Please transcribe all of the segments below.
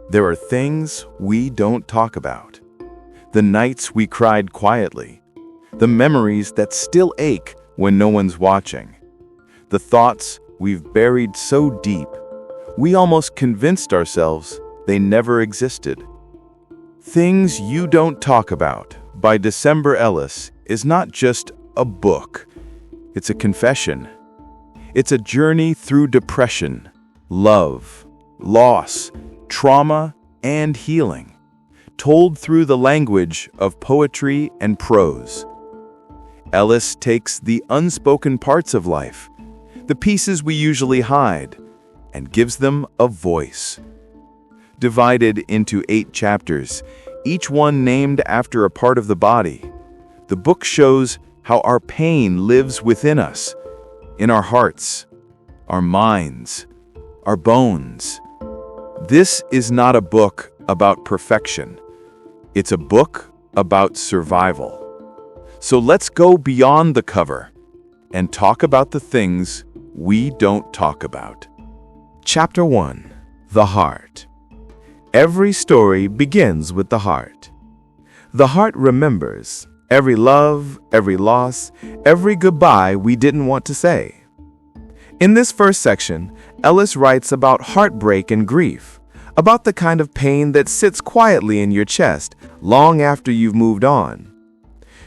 There are things we don't talk about. The nights we cried quietly. The memories that still ache when no one's watching. The thoughts we've buried so deep, we almost convinced ourselves they never existed. Things You Don't Talk About by December Ellis is not just a book. It's a confession. It's a journey through depression, love, loss, trauma, and healing, told through the language of poetry and prose. Ellis takes the unspoken parts of life, the pieces we usually hide, and gives them a voice. Divided into 8 chapters, each one named after a part of the body, the book shows how our pain lives within us, in our hearts, our minds, our bones. This is not a book about perfection. It's a book about survival. So let's go beyond the cover and talk about the things we don't talk about. Chapter 1. The Heart. Every story begins with the heart. The heart remembers every love, every loss, every goodbye we didn't want to say. In this first section, Ellis writes about heartbreak and grief, about the kind of pain that sits quietly in your chest long after you've moved on.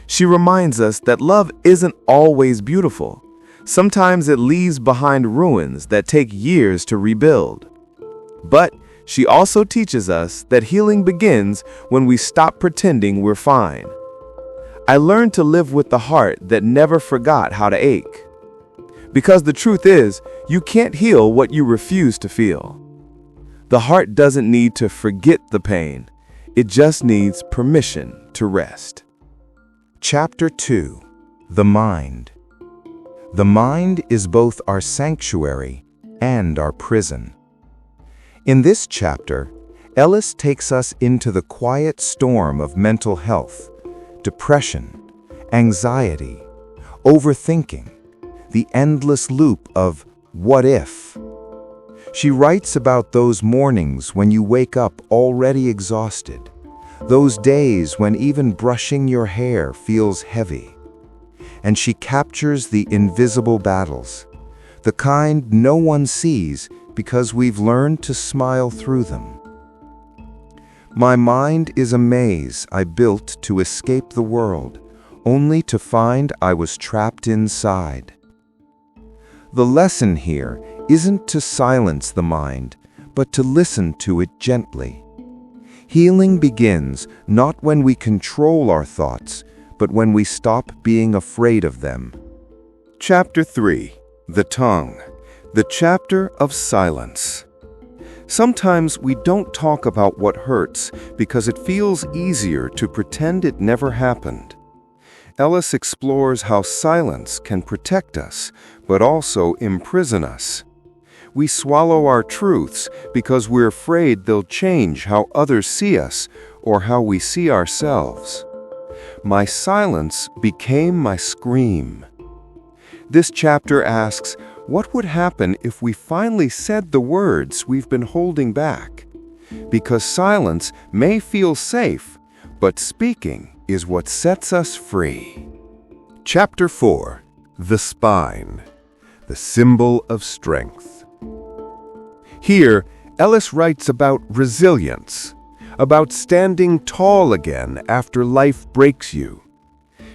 She reminds us that love isn't always beautiful. Sometimes it leaves behind ruins that take years to rebuild. But she also teaches us that healing begins when we stop pretending we're fine. I learned to live with the heart that never forgot how to ache. Because the truth is, you can't heal what you refuse to feel. The heart doesn't need to forget the pain. It just needs permission to rest. Chapter 2. The Mind. The mind is both our sanctuary and our prison. In this chapter, Ellis takes us into the quiet storm of mental health, depression, anxiety, overthinking, the endless loop of what if. She writes about those mornings when you wake up already exhausted, those days when even brushing your hair feels heavy. And she captures the invisible battles, the kind no one sees because we've learned to smile through them. My mind is a maze I built to escape the world, only to find I was trapped inside. The lesson here isn't to silence the mind, but to listen to it gently. Healing begins not when we control our thoughts, but when we stop being afraid of them. Chapter 3. The Tongue. The chapter of silence. Sometimes we don't talk about what hurts because it feels easier to pretend it never happened. Ellis explores how silence can protect us, but also imprison us. We swallow our truths because we're afraid they'll change how others see us or how we see ourselves. My silence became my scream. This chapter asks, what would happen if we finally said the words we've been holding back? Because silence may feel safe, but speaking is what sets us free. Chapter 4. The Spine. The Symbol of Strength. Here, Ellis writes about resilience, about standing tall again after life breaks you.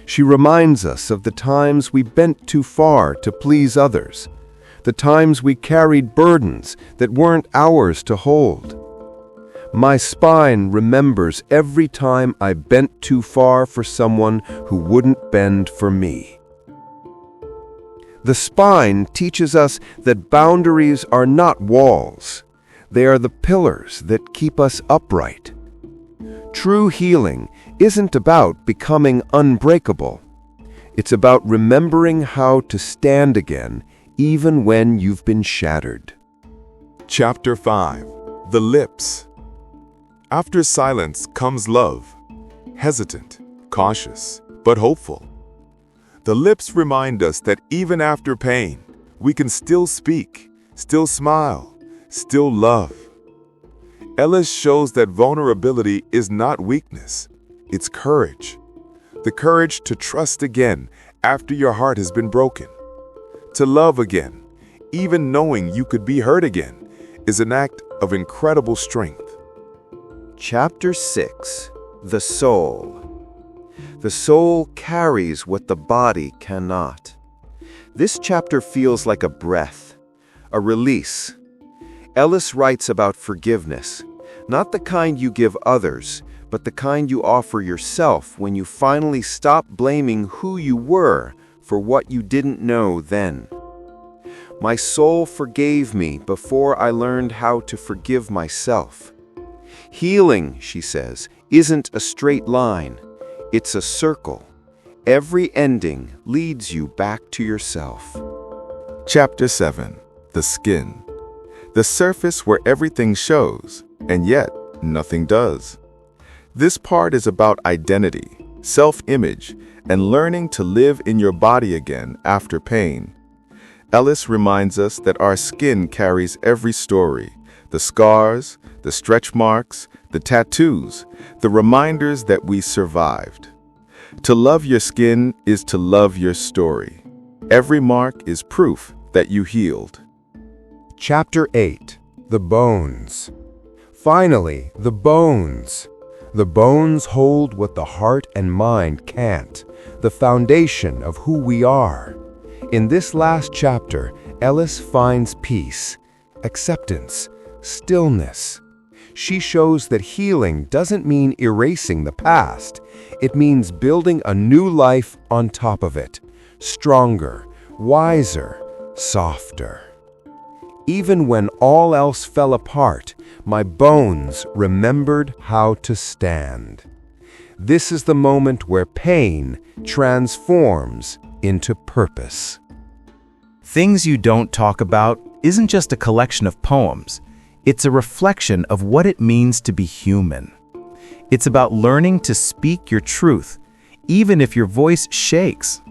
She reminds us of the times we bent too far to please others, the times we carried burdens that weren't ours to hold. My spine remembers every time I bent too far for someone who wouldn't bend for me. The spine teaches us that boundaries are not walls. They are the pillars that keep us upright. True healing isn't about becoming unbreakable. It's about remembering how to stand again, even when you've been shattered. Chapter 5. The Lips. After silence comes love, hesitant, cautious, but hopeful. The lips remind us that even after pain, we can still speak, still smile, still love. Ellis shows that vulnerability is not weakness, it's courage. The courage to trust again after your heart has been broken. To love again, even knowing you could be hurt again, is an act of incredible strength. Chapter 6. The Soul. The soul carries what the body cannot. This chapter feels like a breath, a release. Ellis writes about forgiveness, not the kind you give others, but the kind you offer yourself when you finally stop blaming who you were for what you didn't know then. My soul forgave me before I learned how to forgive myself. Healing, she says, isn't a straight line. It's a circle. Every ending leads you back to yourself. Chapter 7. The Skin. The surface where everything shows, and yet nothing does. This part is about identity, self-image, and learning to live in your body again after pain. Ellis reminds us that our skin carries every story, the scars, the stretch marks, the tattoos, the reminders that we survived. To love your skin is to love your story. Every mark is proof that you healed. Chapter 8. The Bones. Finally, the bones. The bones hold what the heart and mind can't, the foundation of who we are. In this last chapter, Ellis finds peace, acceptance, stillness. She shows that healing doesn't mean erasing the past. It means building a new life on top of it, stronger, wiser, softer. Even when all else fell apart, my bones remembered how to stand. This is the moment where pain transforms into purpose. Things You Don't Talk About isn't just a collection of poems. It's a reflection of what it means to be human. It's about learning to speak your truth, even if your voice shakes.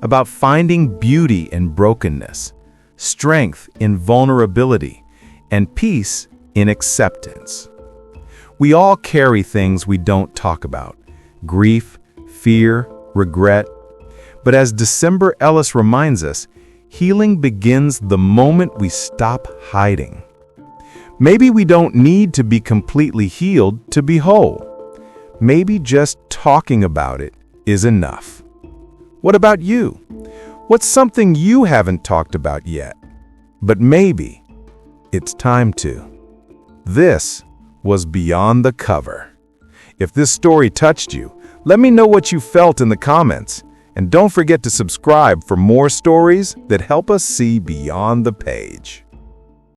About finding beauty in brokenness, strength in vulnerability, and peace in acceptance. We all carry things we don't talk about: grief, fear, regret. But as December Ellis reminds us, healing begins the moment we stop hiding. Maybe we don't need to be completely healed to be whole. Maybe just talking about it is enough. What about you? What's something you haven't talked about yet? But maybe it's time to. This was Beyond the Cover. If this story touched you, let me know what you felt in the comments. And don't forget to subscribe for more stories that help us see beyond the page.